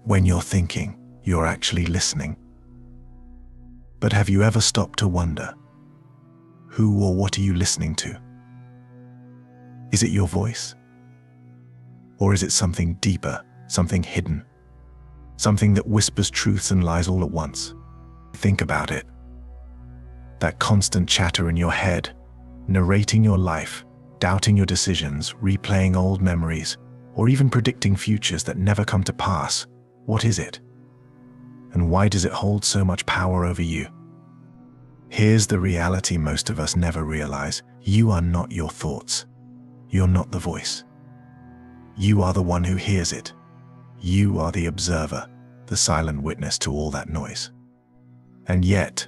When you're thinking, you're actually listening. But have you ever stopped to wonder, who or what are you listening to? Is it your voice? Or is it something deeper, something hidden? Something that whispers truths and lies all at once? Think about it. That constant chatter in your head, narrating your life, doubting your decisions, replaying old memories, or even predicting futures that never come to pass. What is it? And why does it hold so much power over you? Here's the reality most of us never realize. You are not your thoughts. You're not the voice. You are the one who hears it. You are the observer, the silent witness to all that noise. And yet,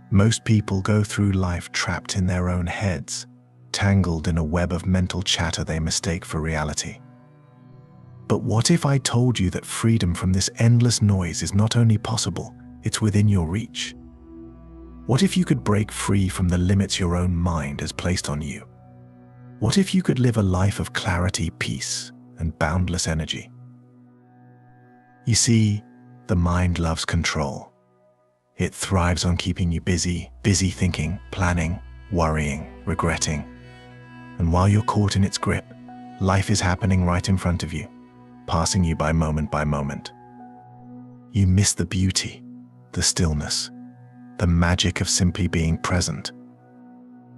most people go through life trapped in their own heads, tangled in a web of mental chatter they mistake for reality. But what if I told you that freedom from this endless noise is not only possible, it's within your reach? What if you could break free from the limits your own mind has placed on you? What if you could live a life of clarity, peace, and boundless energy? You see, the mind loves control. It thrives on keeping you busy thinking, planning, worrying, regretting. And while you're caught in its grip, life is happening right in front of you, passing you by moment. You miss the beauty, the stillness, the magic of simply being present.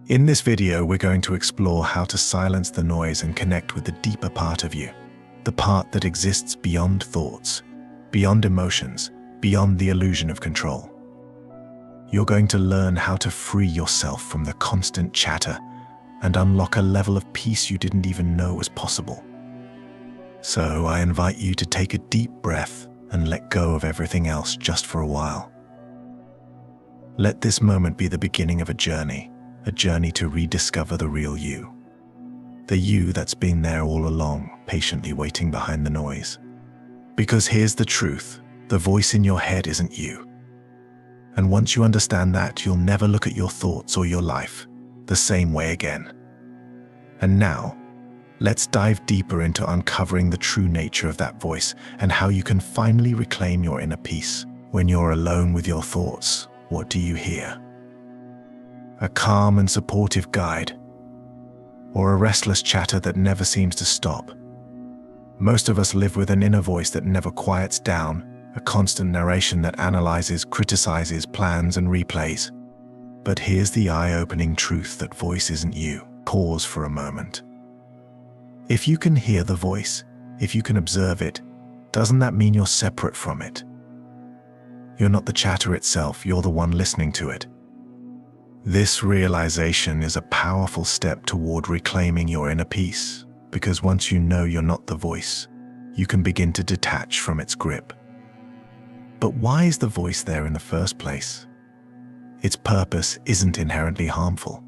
In this video, we're going to explore how to silence the noise and connect with the deeper part of you, the part that exists beyond thoughts, beyond emotions, beyond the illusion of control. You're going to learn how to free yourself from the constant chatter and unlock a level of peace you didn't even know was possible. So I invite you to take a deep breath and let go of everything else just for a while. Let this moment be the beginning of a journey to rediscover the real you. The you that's been there all along, patiently waiting behind the noise. Because here's the truth, the voice in your head isn't you. And once you understand that, you'll never look at your thoughts or your life the same way again. And now, let's dive deeper into uncovering the true nature of that voice and how you can finally reclaim your inner peace. When you're alone with your thoughts, what do you hear? A calm and supportive guide, or a restless chatter that never seems to stop? Most of us live with an inner voice that never quiets down, a constant narration that analyzes, criticizes, plans, and replays. But here's the eye-opening truth: that voice isn't you. Pause for a moment. If you can hear the voice, if you can observe it, doesn't that mean you're separate from it? You're not the chatter itself, you're the one listening to it. This realization is a powerful step toward reclaiming your inner peace, because once you know you're not the voice, you can begin to detach from its grip. But why is the voice there in the first place? Its purpose isn't inherently harmful.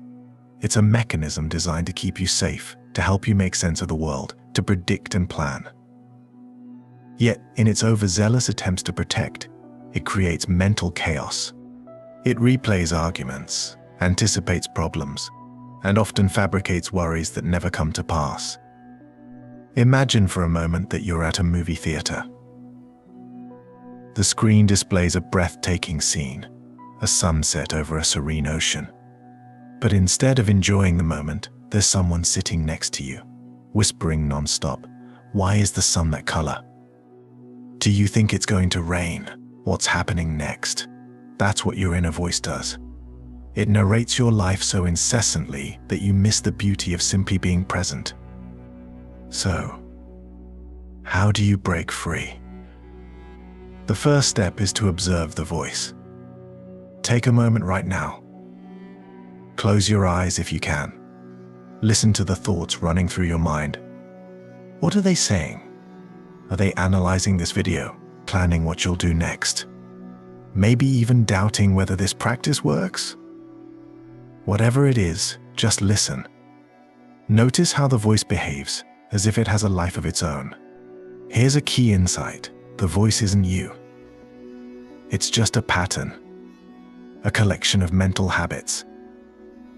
It's a mechanism designed to keep you safe, to help you make sense of the world, to predict and plan. Yet, in its overzealous attempts to protect, it creates mental chaos. It replays arguments, anticipates problems, and often fabricates worries that never come to pass. Imagine for a moment that you're at a movie theater. The screen displays a breathtaking scene, a sunset over a serene ocean. But instead of enjoying the moment, there's someone sitting next to you, whispering non-stop, "Why is the sun that color? Do you think it's going to rain? What's happening next?" That's what your inner voice does. It narrates your life so incessantly that you miss the beauty of simply being present. So, how do you break free? The first step is to observe the voice. Take a moment right now. Close your eyes if you can. Listen to the thoughts running through your mind. What are they saying? Are they analyzing this video, planning what you'll do next? Maybe even doubting whether this practice works? Whatever it is, just listen. Notice how the voice behaves, as if it has a life of its own. Here's a key insight: the voice isn't you. It's just a pattern, a collection of mental habits.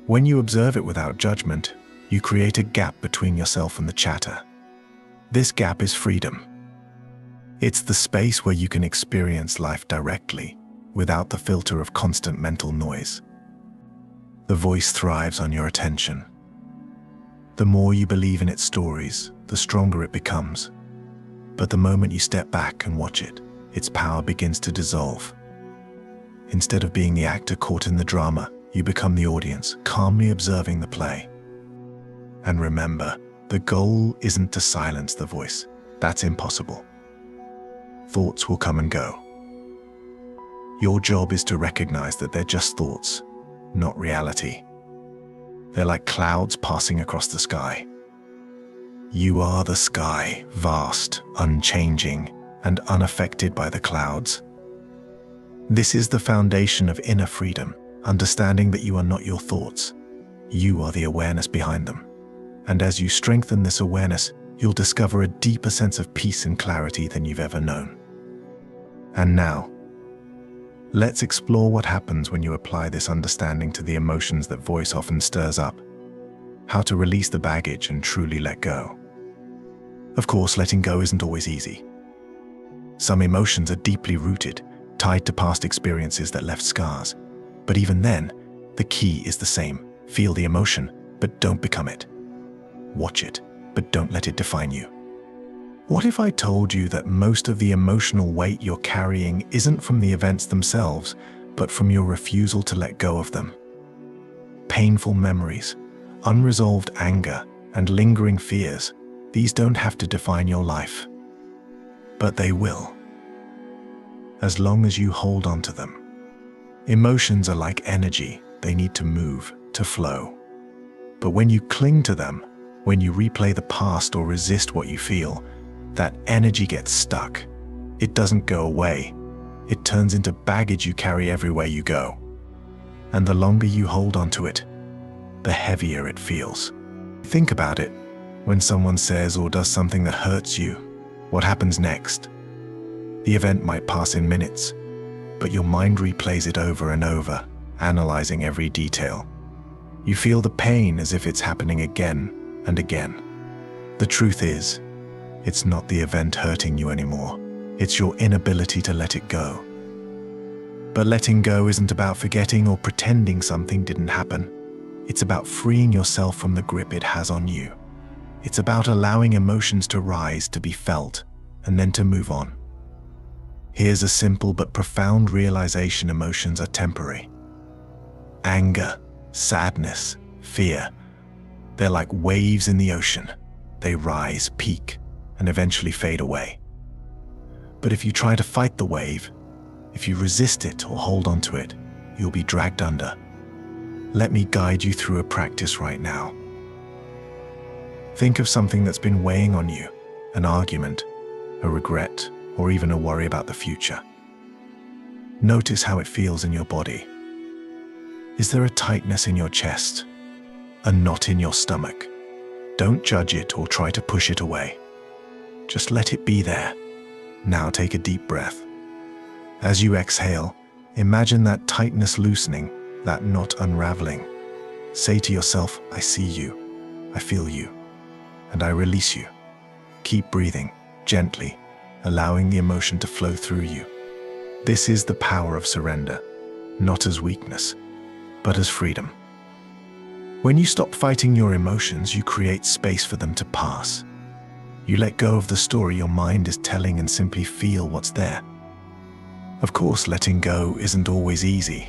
When you observe it without judgment, you create a gap between yourself and the chatter. This gap is freedom. It's the space where you can experience life directly, without the filter of constant mental noise. The voice thrives on your attention. The more you believe in its stories, the stronger it becomes. But the moment you step back and watch it, its power begins to dissolve. Instead of being the actor caught in the drama, you become the audience, calmly observing the play. And remember, the goal isn't to silence the voice. That's impossible. Thoughts will come and go. Your job is to recognize that they're just thoughts, not reality. They're like clouds passing across the sky. You are the sky, vast, unchanging, and unaffected by the clouds. This is the foundation of inner freedom, understanding that you are not your thoughts. You are the awareness behind them. And as you strengthen this awareness, you'll discover a deeper sense of peace and clarity than you've ever known. And now, let's explore what happens when you apply this understanding to the emotions that voice often stirs up. How to release the baggage and truly let go. Of course, letting go isn't always easy. Some emotions are deeply rooted, tied to past experiences that left scars. But even then, the key is the same. Feel the emotion, but don't become it. Watch it, but don't let it define you. What if I told you that most of the emotional weight you're carrying isn't from the events themselves, but from your refusal to let go of them? Painful memories, unresolved anger, and lingering fears, these don't have to define your life. But they will, as long as you hold on to them. Emotions are like energy. They need to move, to flow. But when you cling to them, when you replay the past or resist what you feel, that energy gets stuck. It doesn't go away. It turns into baggage you carry everywhere you go. And the longer you hold on to it, the heavier it feels. Think about it. When someone says or does something that hurts you, what happens next? The event might pass in minutes, but your mind replays it over and over, analyzing every detail. You feel the pain as if it's happening again and again. The truth is, it's not the event hurting you anymore. It's your inability to let it go. But letting go isn't about forgetting or pretending something didn't happen. It's about freeing yourself from the grip it has on you. It's about allowing emotions to rise, to be felt, and then to move on. Here's a simple but profound realization: emotions are temporary. Anger, sadness, fear, they're like waves in the ocean. They rise, peak, and eventually fade away. But if you try to fight the wave, if you resist it or hold on to it, you'll be dragged under. Let me guide you through a practice right now. Think of something that's been weighing on you, an argument, a regret, or even a worry about the future. Notice how it feels in your body. Is there a tightness in your chest? A knot in your stomach? Don't judge it or try to push it away. Just let it be there. Now take a deep breath. As you exhale, imagine that tightness loosening, that knot unraveling. Say to yourself, I see you, I feel you, and I release you. Keep breathing, gently, allowing the emotion to flow through you. This is the power of surrender, not as weakness, but as freedom. When you stop fighting your emotions, you create space for them to pass. You let go of the story your mind is telling and simply feel what's there. Of course, letting go isn't always easy.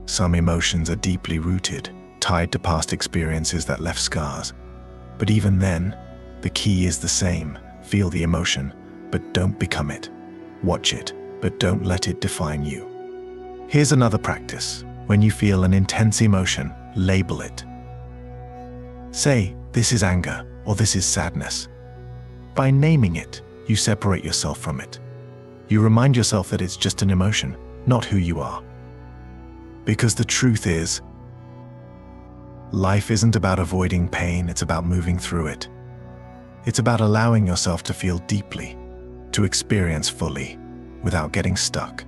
Some emotions are deeply rooted, tied to past experiences that left scars. But even then, the key is the same. Feel the emotion, but don't become it. Watch it, but don't let it define you. Here's another practice. When you feel an intense emotion, label it. Say, this is anger, or this is sadness. By naming it, you separate yourself from it. You remind yourself that it's just an emotion, not who you are. Because the truth is, life isn't about avoiding pain, it's about moving through it. It's about allowing yourself to feel deeply, to experience fully, without getting stuck.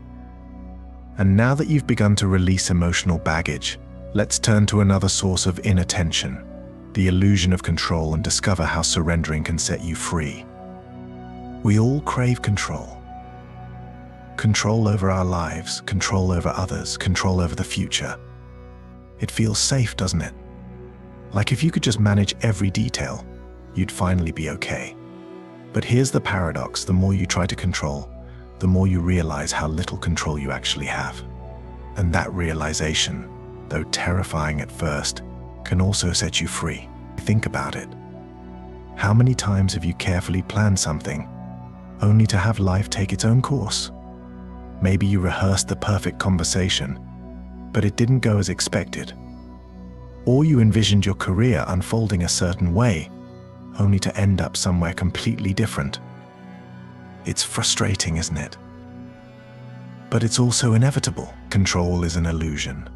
And now that you've begun to release emotional baggage, let's turn to another source of inner tension, the illusion of control, and discover how surrendering can set you free. We all crave control. Control over our lives, control over others, control over the future. It feels safe, doesn't it? Like if you could just manage every detail, you'd finally be okay. But here's the paradox: the more you try to control, the more you realize how little control you actually have. And that realization, though terrifying at first, can also set you free. Think about it. How many times have you carefully planned something, only to have life take its own course? Maybe you rehearsed the perfect conversation, but it didn't go as expected. Or you envisioned your career unfolding a certain way, only to end up somewhere completely different. It's frustrating, isn't it? But it's also inevitable. Control is an illusion.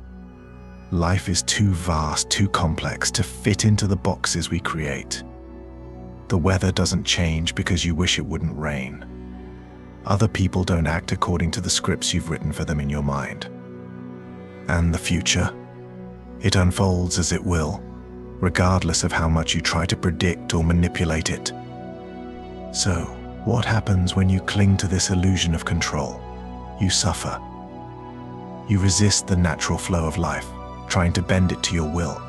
Life is too vast, too complex to fit into the boxes we create. The weather doesn't change because you wish it wouldn't rain. Other people don't act according to the scripts you've written for them in your mind. And the future? It unfolds as it will, regardless of how much you try to predict or manipulate it. So, what happens when you cling to this illusion of control? You suffer. You resist the natural flow of life, trying to bend it to your will.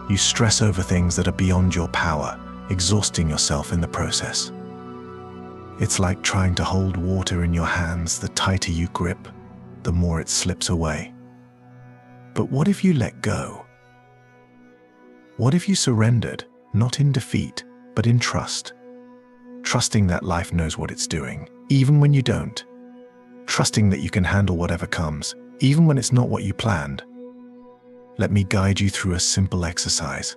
You stress over things that are beyond your power, exhausting yourself in the process. It's like trying to hold water in your hands. The tighter you grip, the more it slips away. But what if you let go? What if you surrendered, not in defeat, but in trust? Trusting that life knows what it's doing, even when you don't. Trusting that you can handle whatever comes, even when it's not what you planned. Let me guide you through a simple exercise.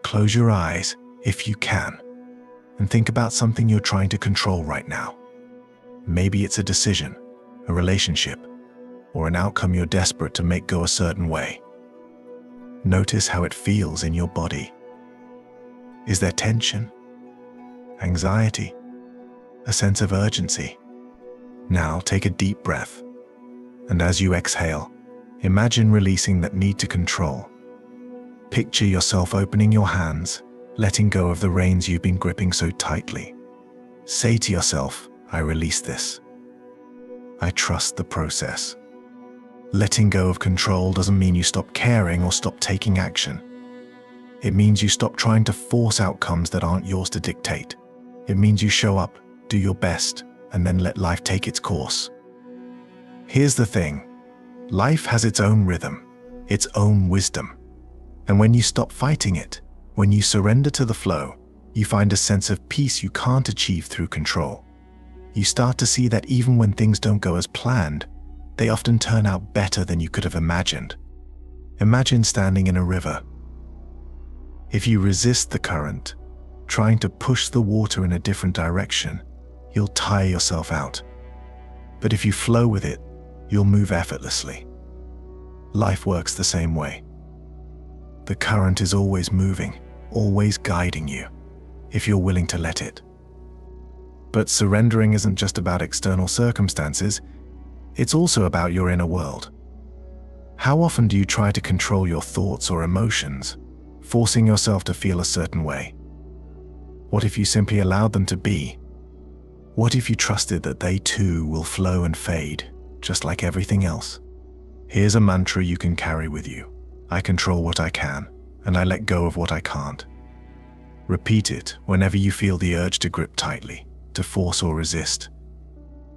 Close your eyes, if you can, and think about something you're trying to control right now. Maybe it's a decision, a relationship, or an outcome you're desperate to make go a certain way. Notice how it feels in your body. Is there tension, anxiety, a sense of urgency? Now take a deep breath, and as you exhale, imagine releasing that need to control. Picture yourself opening your hands, letting go of the reins you've been gripping so tightly. Say to yourself, I release this. I trust the process. Letting go of control doesn't mean you stop caring or stop taking action. It means you stop trying to force outcomes that aren't yours to dictate. It means you show up, do your best, and then let life take its course. Here's the thing. Life has its own rhythm, its own wisdom. And when you stop fighting it, when you surrender to the flow, you find a sense of peace you can't achieve through control. You start to see that even when things don't go as planned, they often turn out better than you could have imagined. Imagine standing in a river. If you resist the current, trying to push the water in a different direction, you'll tire yourself out. But if you flow with it, you'll move effortlessly. Life works the same way. The current is always moving, always guiding you, if you're willing to let it. But surrendering isn't just about external circumstances, it's also about your inner world. How often do you try to control your thoughts or emotions, forcing yourself to feel a certain way? What if you simply allowed them to be? What if you trusted that they too will flow and fade, just like everything else? Here's a mantra you can carry with you. I control what I can, and I let go of what I can't. Repeat it whenever you feel the urge to grip tightly, to force or resist.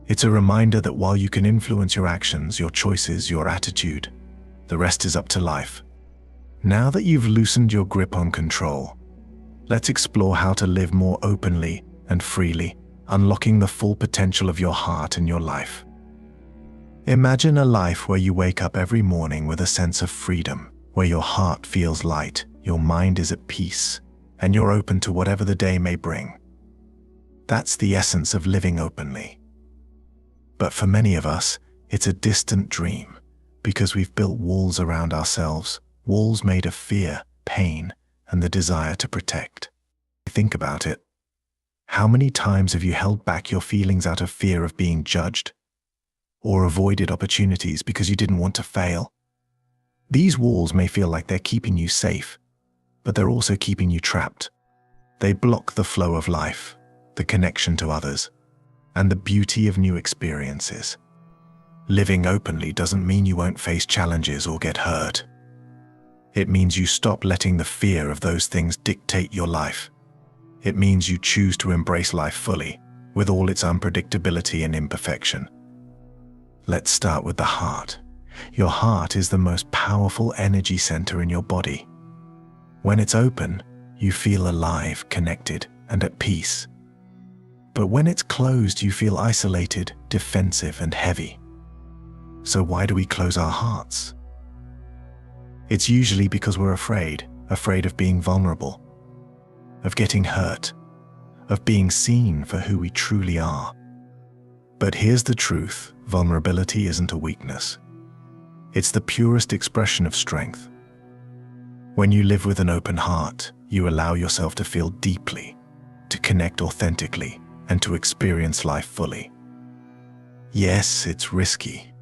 It's a reminder that while you can influence your actions, your choices, your attitude, the rest is up to life. Now that you've loosened your grip on control, let's explore how to live more openly and freely, unlocking the full potential of your heart and your life. Imagine a life where you wake up every morning with a sense of freedom, where your heart feels light, your mind is at peace, and you're open to whatever the day may bring. That's the essence of living openly. But for many of us, it's a distant dream, because we've built walls around ourselves, walls made of fear, pain, and the desire to protect. Think about it. How many times have you held back your feelings out of fear of being judged? Or avoided opportunities because you didn't want to fail? These walls may feel like they're keeping you safe, but they're also keeping you trapped. They block the flow of life, the connection to others, and the beauty of new experiences. Living openly doesn't mean you won't face challenges or get hurt. It means you stop letting the fear of those things dictate your life. It means you choose to embrace life fully, with all its unpredictability and imperfection. Let's start with the heart. Your heart is the most powerful energy center in your body. When it's open, you feel alive, connected, and at peace. But when it's closed, you feel isolated, defensive, and heavy. So why do we close our hearts? It's usually because we're afraid of being vulnerable, of getting hurt, of being seen for who we truly are. But here's the truth: vulnerability isn't a weakness. It's the purest expression of strength. When you live with an open heart, you allow yourself to feel deeply, to connect authentically, and to experience life fully. Yes, it's risky,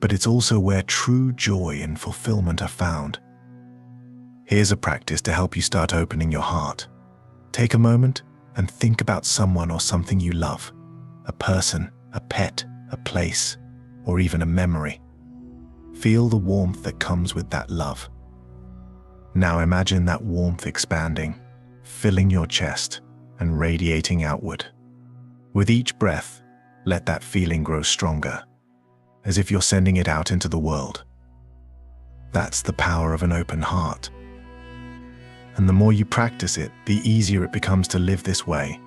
but it's also where true joy and fulfillment are found. Here's a practice to help you start opening your heart. Take a moment and think about someone or something you love: a person, a pet, a place, or even a memory. Feel the warmth that comes with that love. Now imagine that warmth expanding, filling your chest and radiating outward. With each breath, let that feeling grow stronger, as if you're sending it out into the world. That's the power of an open heart. And the more you practice it, the easier it becomes to live this way,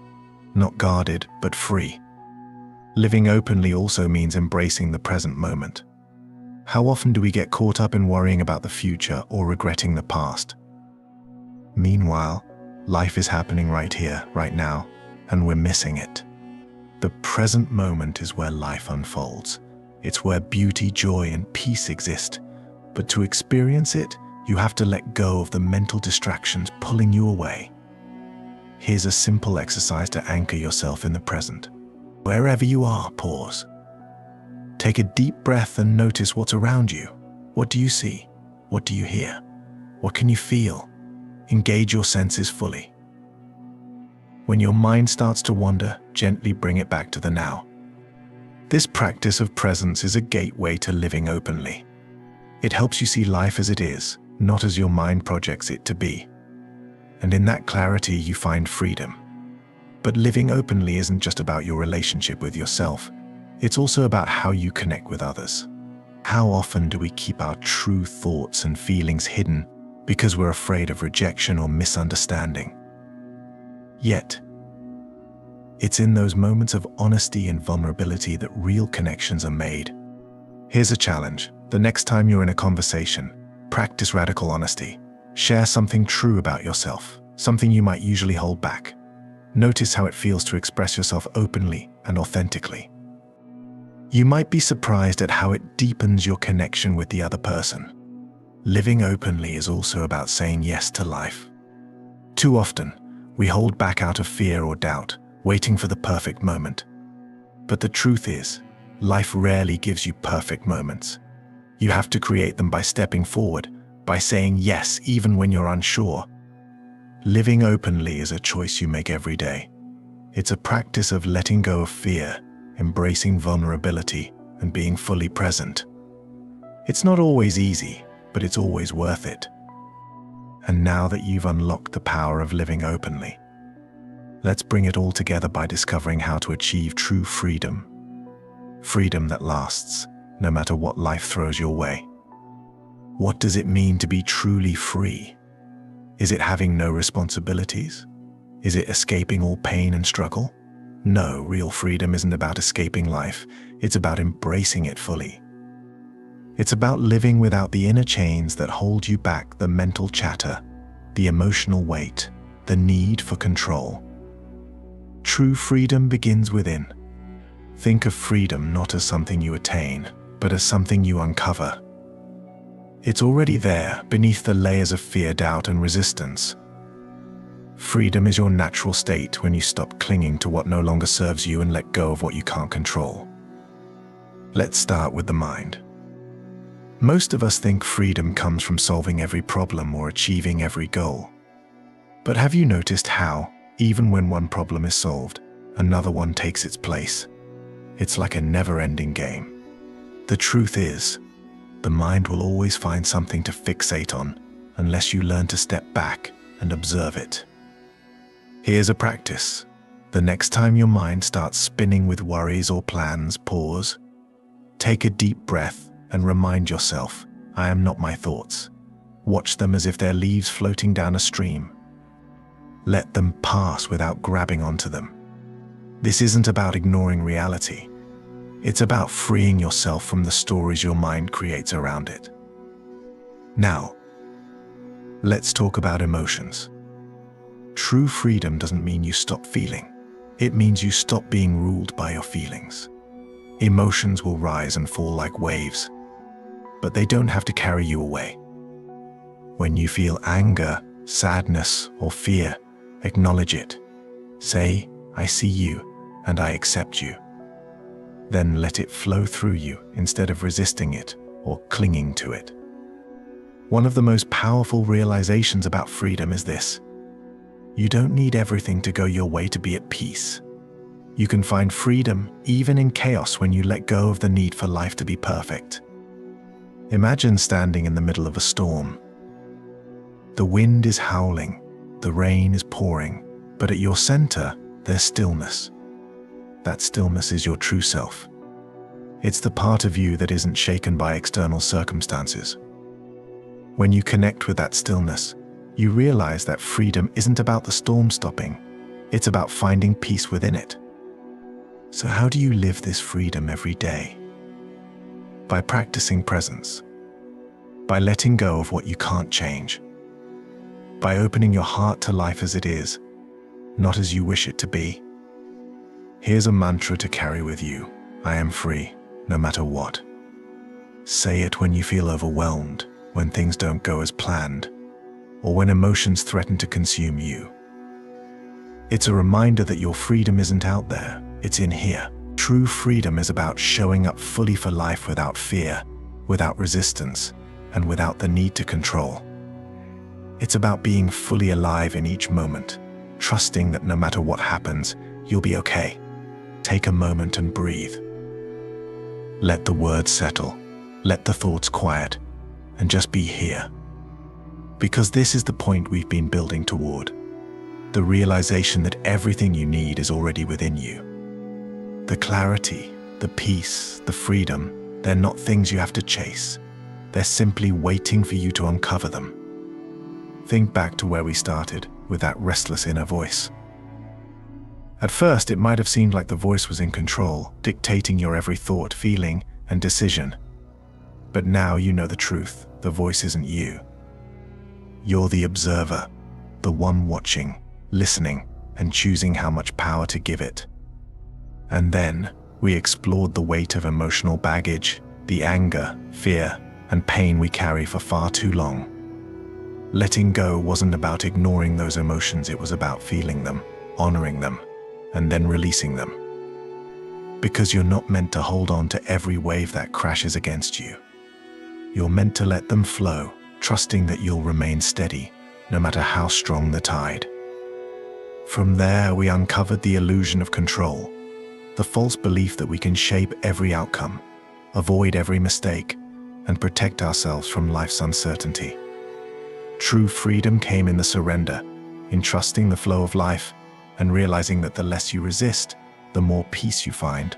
not guarded, but free. Living openly also means embracing the present moment. How often do we get caught up in worrying about the future or regretting the past? Meanwhile, life is happening right here, right now, and we're missing it. The present moment is where life unfolds. It's where beauty, joy, and peace exist. But to experience it, you have to let go of the mental distractions pulling you away. Here's a simple exercise to anchor yourself in the present. Wherever you are, pause. Take a deep breath and notice what's around you. What do you see? What do you hear? What can you feel? Engage your senses fully. When your mind starts to wander, gently bring it back to the now. This practice of presence is a gateway to living openly. It helps you see life as it is, not as your mind projects it to be. And in that clarity, you find freedom. But living openly isn't just about your relationship with yourself. It's also about how you connect with others. How often do we keep our true thoughts and feelings hidden because we're afraid of rejection or misunderstanding? Yet, it's in those moments of honesty and vulnerability that real connections are made. Here's a challenge. The next time you're in a conversation, practice radical honesty. Share something true about yourself, something you might usually hold back. Notice how it feels to express yourself openly and authentically. You might be surprised at how it deepens your connection with the other person. Living openly is also about saying yes to life. Too often, we hold back out of fear or doubt, waiting for the perfect moment. But the truth is, life rarely gives you perfect moments. You have to create them by stepping forward, by saying yes even when you're unsure. Living openly is a choice you make every day. It's a practice of letting go of fear, embracing vulnerability, and being fully present. It's not always easy, but it's always worth it. And now that you've unlocked the power of living openly, let's bring it all together by discovering how to achieve true freedom. Freedom that lasts, no matter what life throws your way. What does it mean to be truly free? Is it having no responsibilities? Is it escaping all pain and struggle? No, real freedom isn't about escaping life. It's about embracing it fully. It's about living without the inner chains that hold you back, the mental chatter, the emotional weight, the need for control. True freedom begins within. Think of freedom not as something you attain, but as something you uncover. It's already there, beneath the layers of fear, doubt, and resistance. Freedom is your natural state when you stop clinging to what no longer serves you and let go of what you can't control. Let's start with the mind. Most of us think freedom comes from solving every problem or achieving every goal. But have you noticed how, Even when one problem is solved, another one takes its place. It's like a never-ending game. The truth is, the mind will always find something to fixate on unless you learn to step back and observe it. Here's a practice. The next time your mind starts spinning with worries or plans, pause. Take a deep breath and remind yourself, I am not my thoughts. Watch them as if they're leaves floating down a stream. Let them pass without grabbing onto them. This isn't about ignoring reality. It's about freeing yourself from the stories your mind creates around it. Now, let's talk about emotions. True freedom doesn't mean you stop feeling. It means you stop being ruled by your feelings. Emotions will rise and fall like waves, but they don't have to carry you away. When you feel anger, sadness, or fear, acknowledge it. Say, I see you and I accept you. Then let it flow through you instead of resisting it or clinging to it. One of the most powerful realizations about freedom is this. You don't need everything to go your way to be at peace. You can find freedom even in chaos when you let go of the need for life to be perfect. Imagine standing in the middle of a storm. The wind is howling, the rain is pouring, but at your center, there's stillness. That stillness is your true self. It's the part of you that isn't shaken by external circumstances. When you connect with that stillness, you realize that freedom isn't about the storm stopping, it's about finding peace within it. So how do you live this freedom every day? By practicing presence. By letting go of what you can't change. By opening your heart to life as it is, not as you wish it to be. Here's a mantra to carry with you. I am free, no matter what. Say it when you feel overwhelmed, when things don't go as planned, or when emotions threaten to consume you. It's a reminder that your freedom isn't out there, it's in here. True freedom is about showing up fully for life without fear, without resistance, and without the need to control. It's about being fully alive in each moment, trusting that no matter what happens, you'll be okay. Take a moment and breathe. Let the words settle, let the thoughts quiet, and just be here. Because this is the point we've been building toward. The realization that everything you need is already within you. The clarity, the peace, the freedom, they're not things you have to chase. They're simply waiting for you to uncover them. Think back to where we started, with that restless inner voice. At first, it might have seemed like the voice was in control, dictating your every thought, feeling, and decision. But now you know the truth. The voice isn't you. You're the observer, the one watching, listening, and choosing how much power to give it. And then, we explored the weight of emotional baggage, the anger, fear, and pain we carry for far too long. Letting go wasn't about ignoring those emotions, it was about feeling them, honoring them, and then releasing them. Because you're not meant to hold on to every wave that crashes against you. You're meant to let them flow, trusting that you'll remain steady, no matter how strong the tide. From there, we uncovered the illusion of control, the false belief that we can shape every outcome, avoid every mistake, and protect ourselves from life's uncertainty. True freedom came in the surrender, in trusting the flow of life, and realizing that the less you resist, the more peace you find.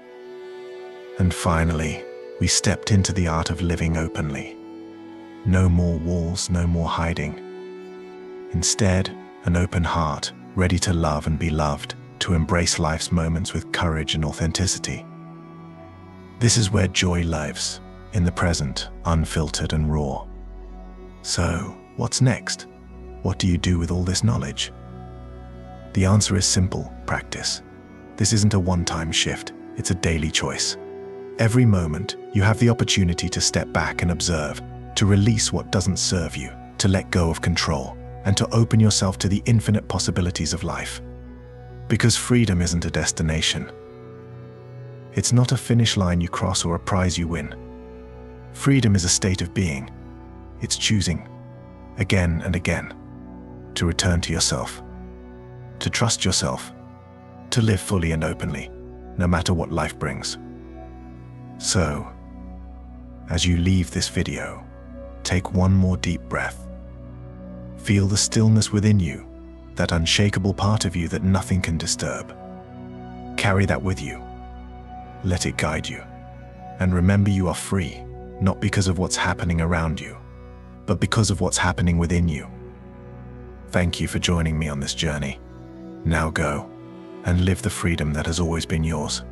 And finally, we stepped into the art of living openly. No more walls, no more hiding. Instead, an open heart, ready to love and be loved, to embrace life's moments with courage and authenticity. This is where joy lives, in the present, unfiltered and raw. So, what's next? What do you do with all this knowledge? The answer is simple: practice. This isn't a one-time shift, it's a daily choice. Every moment, you have the opportunity to step back and observe, to release what doesn't serve you, to let go of control, and to open yourself to the infinite possibilities of life. Because freedom isn't a destination. It's not a finish line you cross or a prize you win. Freedom is a state of being. It's choosing, again and again, to return to yourself. to trust yourself, to live fully and openly, no matter what life brings. So, as you leave this video, take one more deep breath. Feel the stillness within you, that unshakable part of you that nothing can disturb. Carry that with you. Let it guide you. And remember, you are free, not because of what's happening around you, but because of what's happening within you. Thank you for joining me on this journey. Now go and live the freedom that has always been yours.